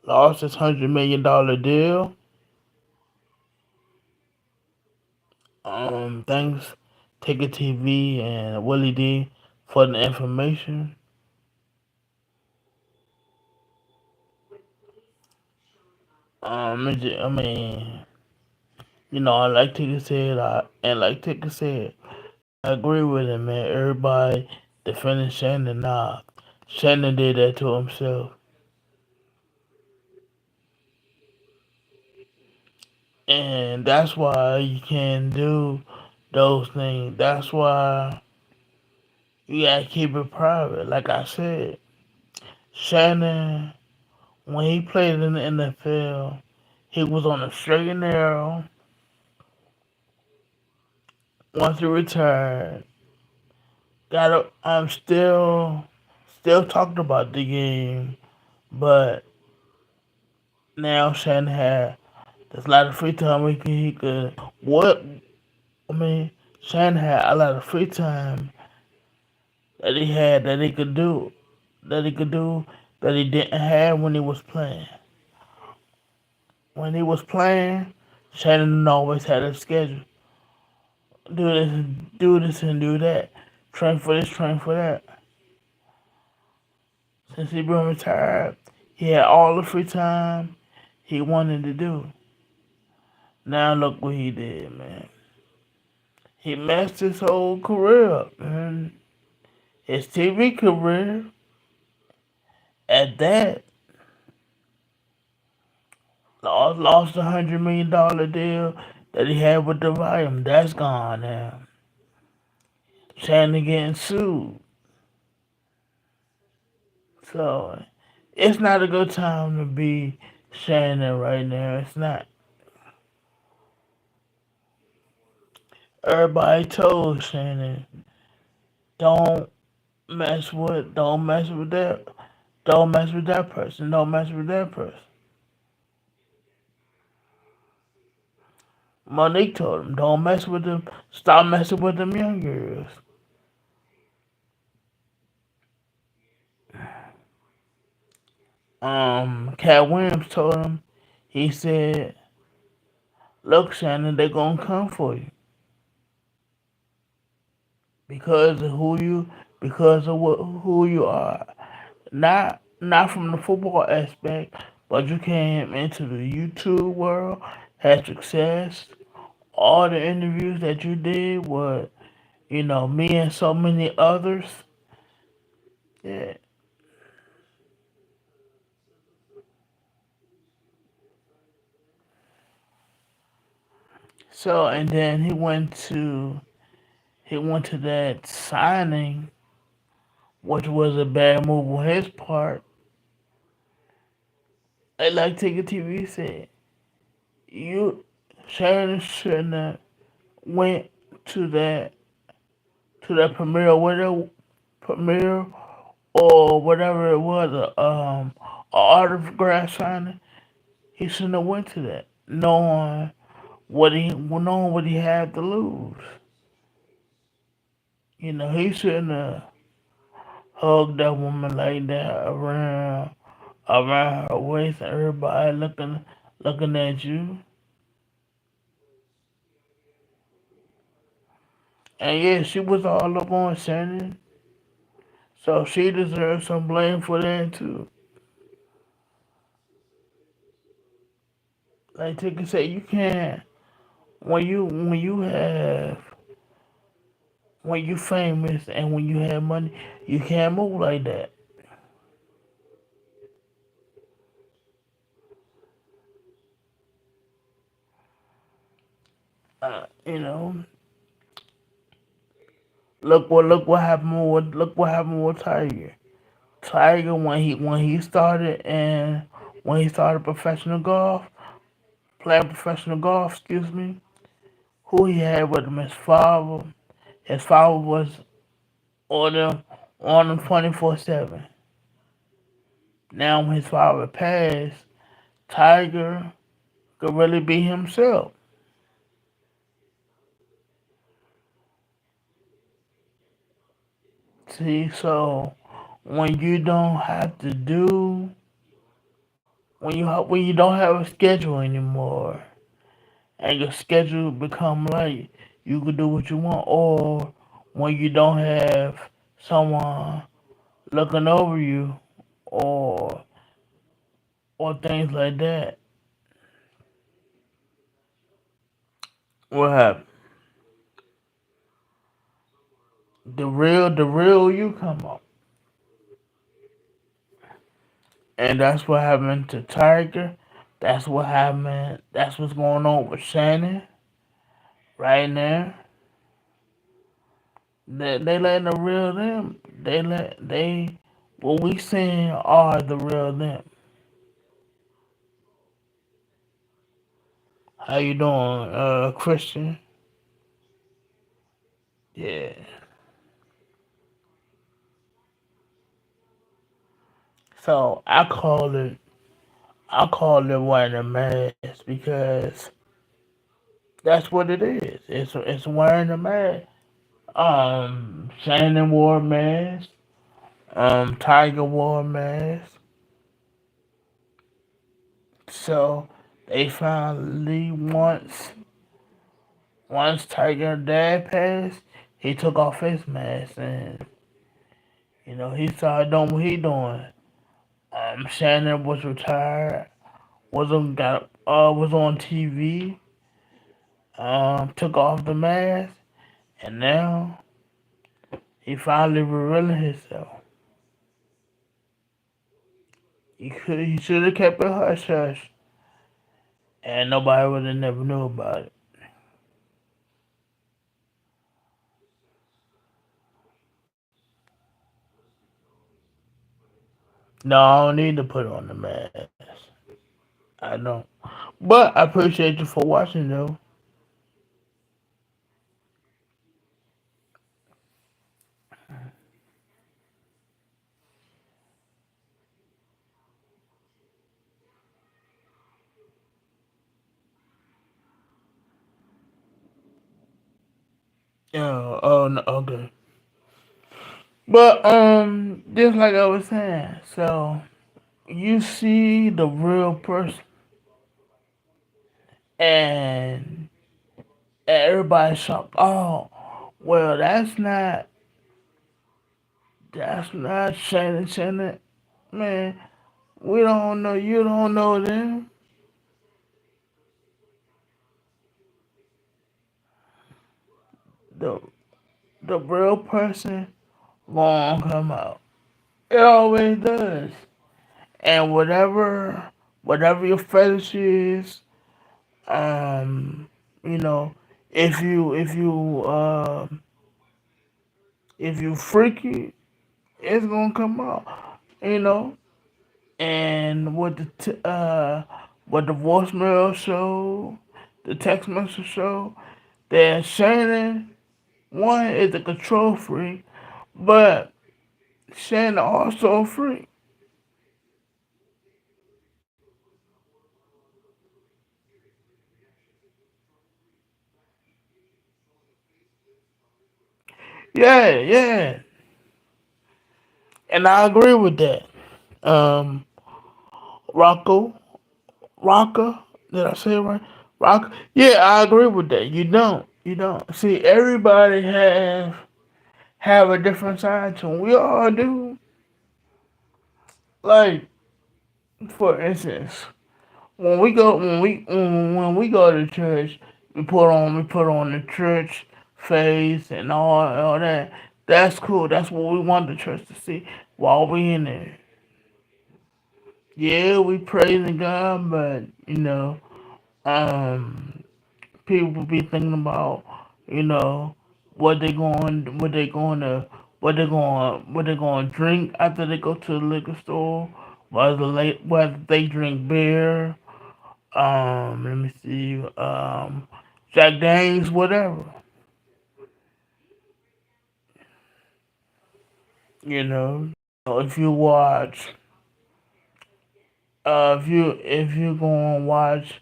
lost his $100 million deal. Thanks Ticket TV and Willie D for the information. I mean, like Ticket said, I agree with him, man. Everybody defending Shannon. Nah, Shannon did that to himself, and that's why you can't do those things. That's why you gotta keep it private. Like I said, Shannon, when he played in the NFL, he was on a straight and narrow. Once he retired, I'm still talking about the game, but now Shannon had there's a lot of free time he could what I mean Shannon had a lot of free time that he had that he could do that he didn't have when he was playing. When he was playing, Shannon always had a schedule. Do this and do that. Train for this, train for that. Since he been retired, he had all the free time he wanted to do. Now look what he did, man. He messed his whole career up, man. His TV career, at that, lost $100 million deal that he had with the volume. That's gone now. Shannon getting sued. So, it's not a good time to be Shannon right now. It's not. Everybody told Shannon, don't don't mess with that, don't mess with that person, don't mess with that person. Monique told him, don't mess with them, stop messing with them young girls. Cat Williams told him, he said, look, Shannon, they're gonna come for you because of who you are. Not from the football aspect, but you came into the YouTube world, had success. All the interviews that you did with, me and so many others. Yeah. So and then he went to that signing, which was a bad move on his part. Like Ticket TV said, you Shannon shouldn't have went to that premiere or whatever it was, a autograph signing. He shouldn't have went to that, knowing what he had to lose. He shouldn't have hugged that woman like that around her waist and everybody looking at you. And yeah, she was all up on Shannon, so she deserves some blame for that too. Like Ticket say, you can't when you famous and when you have money, you can't move like that. You know, look what happened with Tiger. Tiger when he started playing professional golf, excuse me, who he had with him, his father. His father was on him 24/7. Now when his father passed, Tiger could really be himself. See, so when you don't have to do when you don't have a schedule anymore, and your schedule become light, you can do what you want. Or when you don't have someone looking over you, or things like that. What happened? The real you come up, and that's what happened to Tiger. That's what happened. That's what's going on with Shannon right now. They letting the real them. They what we seeing are the real them. How you doing, Christian? Yeah. So I call it wearing a mask because that's what it is. It's wearing a mask. Shannon wore a mask. Tiger wore a mask. So they finally once Tiger dad passed, he took off his mask and he started doing what he doing. Shannon was retired, was on TV, took off the mask, and now he finally revealing himself. He should have kept it hush hush, and nobody would have never knew about it. No, I don't need to put on the mask. I don't. But I appreciate you for watching though. Yeah. Oh no. Okay. But just like I was saying, so you see the real person, and everybody's shocked. Oh, well, that's not Shannon. Shannon, man, we don't know. You don't know them. The the real person won't come out. It always does. And whatever your fetish is, um, you know, if you freaky, it's gonna come out. You know, and what the voicemail show, the text message show, that Shannon one is a control freak, but Shannon also a freak. Yeah, yeah, and I agree with that. Um, Rocco, Rocca, did I say it right? Rock. Yeah, I agree with that. You don't. See, everybody have a different side to them. We all do. Like, for instance, when we go to church, we put on the church face and all that. That's cool. That's what we want the church to see while we in there. Yeah, we praising God, but um, people be thinking about you know what they going to drink after they go to the liquor store, whether they drink beer. Let me see. Jack Daniels, whatever. You know. So if you watch, if you gonna watch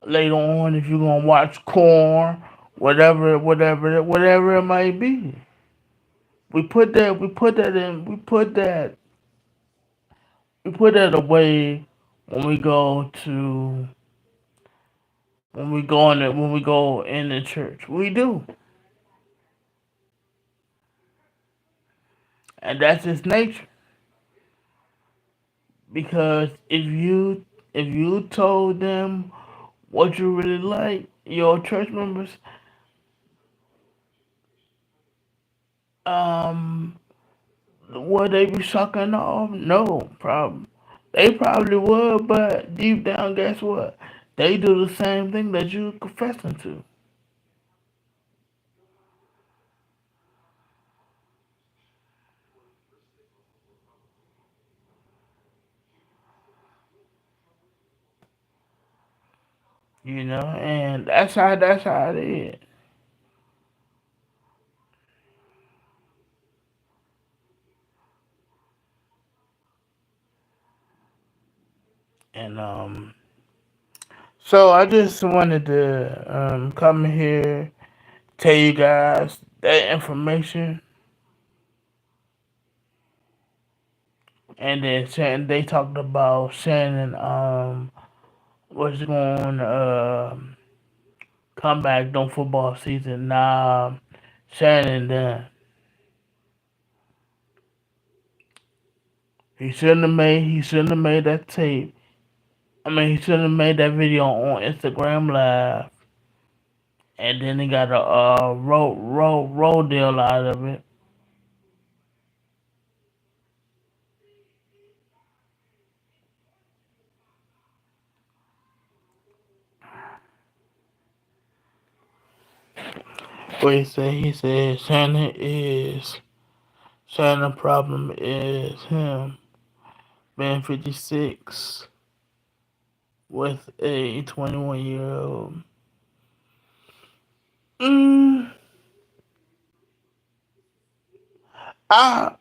later on, if you gonna watch Corn, whatever it might be, we put that away when we go to when we go in the church. We do, and that's his nature. Because if you told them what you really like, your church members, um, would they be sucking off? No problem. They probably would, but deep down, guess what? They do the same thing that you confessing to. You know, and that's how it is. And so I just wanted to come here, tell you guys that information, and then they talked about Shannon was going come back during football season. Nah, Shannon done. He shouldn't have made that tape. I mean, he shouldn't have made that video on Instagram Live, and then he got a road deal out of it. What he said? He said Shannon problem is him being 56 with a 21-year-old. Mm, I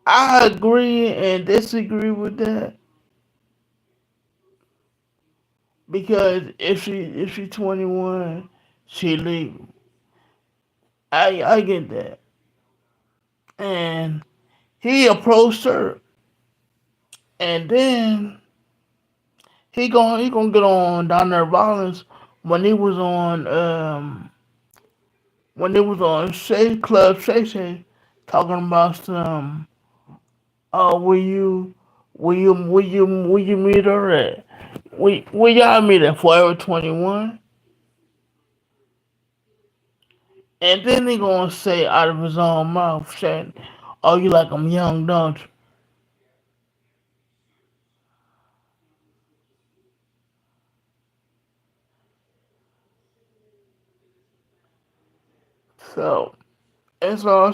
I agree and disagree with that because if she 21, she legal. I get that, and he approached her, and then he gonna get on down there violence when he was on Shay Club Shay talking about some will you will you meet her at we y'all meet at Forever 21, and then he gonna say out of his own mouth saying, "Oh, you like I'm young, don't you?" So it's all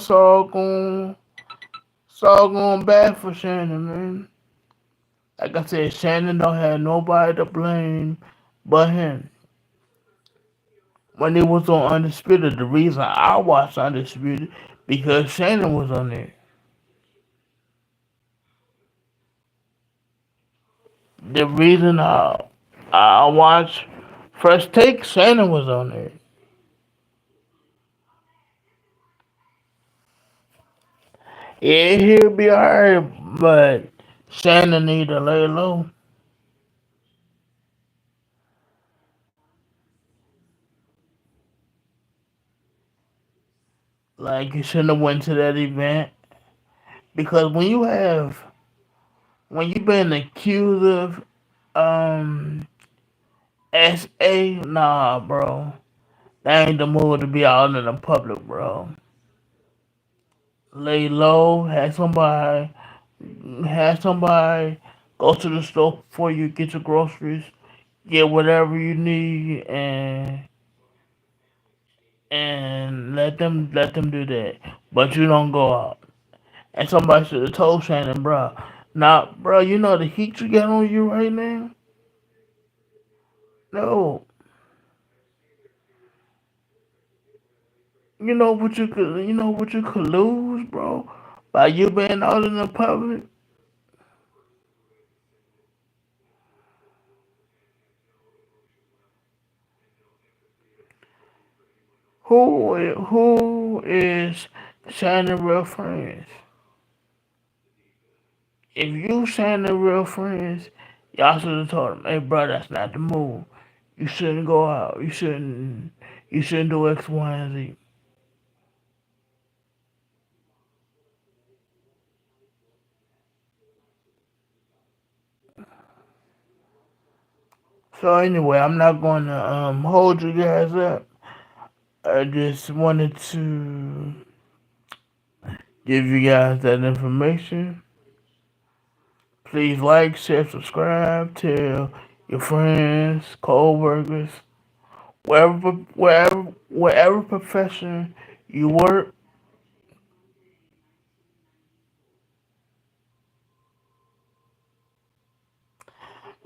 going bad for Shannon, man. Like I said, Shannon don't have nobody to blame but him. When he was on Undisputed, the reason I watched Undisputed because Shannon was on there. The reason I watched First Take, Shannon was on there. Yeah, he'll be alright, but Shannon need to lay low. Like you shouldn't have went to that event because when you've been accused of um SA, nah, bro, that ain't the move to be out in the public, bro. Lay low, have somebody go to the store before you get your groceries, get whatever you need, and let them do that. But you don't go out. And somebody should have told Shannon, bro. Now, bro, you know the heat you got on you right now. No, you know what you could lose, bro, by you being out in the public. Who is Shannon real friends? If you Shannon real friends, Y'all should have told him, hey, bro, that's not the move. You shouldn't go out. You shouldn't do X, Y, and Z. So anyway, I'm not going to hold you guys up. I just wanted to give you guys that information. Please like, share, subscribe, tell your friends, co-workers, wherever profession you work.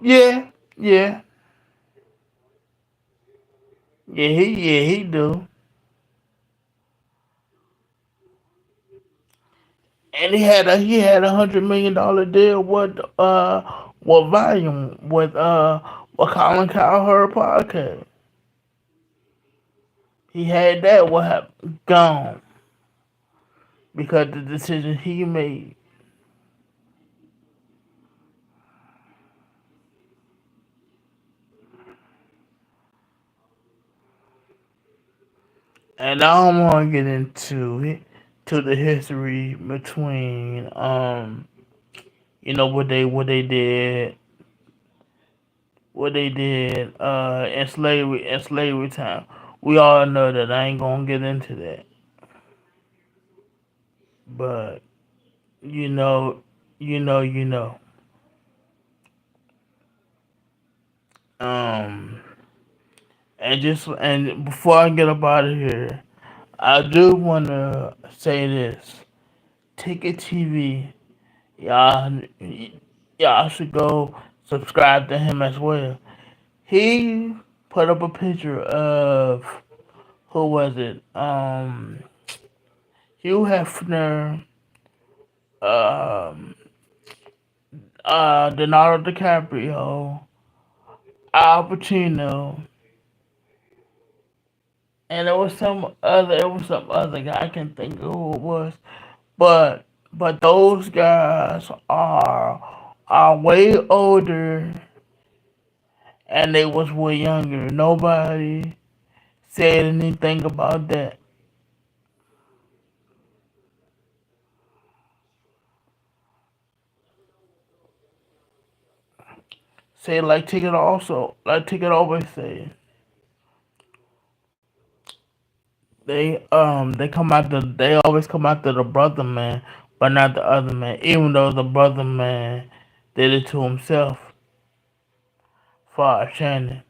Yeah, yeah, yeah, he do. And he had $100 million deal with volume with Colin Cowherd podcast. He had that what gone because the decision he made. And I don't want to get into it, to the history between what they did in slavery time. We all know that I ain't gonna get into that. But you know, you know. Um, and before I get up out of here, I do want to say this: Ticket TV, y'all, y'all should go subscribe to him as well. He put up a picture of who was it? Hugh Hefner, um, Leonardo DiCaprio, Al Pacino, and there was some other guy. I can't think of who it was, but those guys are way older and they was way younger. Nobody said anything about that. Say like Ticket always say, they always come after the brother man, but not the other man. Even though the brother man did it to himself for Shannon.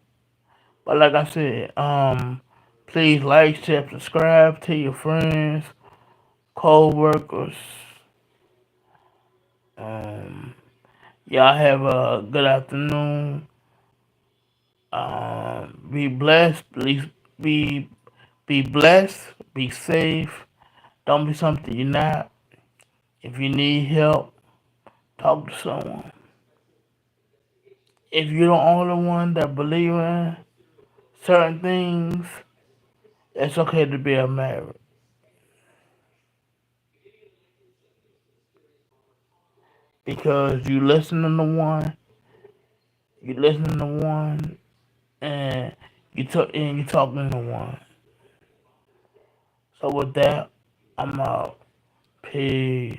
But like I said, please like, share, subscribe to your friends, co-workers. Um, y'all have a good afternoon. Be blessed. Please be blessed. Be safe. Don't be something you're not. If you need help, talk to someone. If you're the only one that believe in certain things, it's okay to be married because you listening to one, and you talking to one. So with that, I'm out. Peace.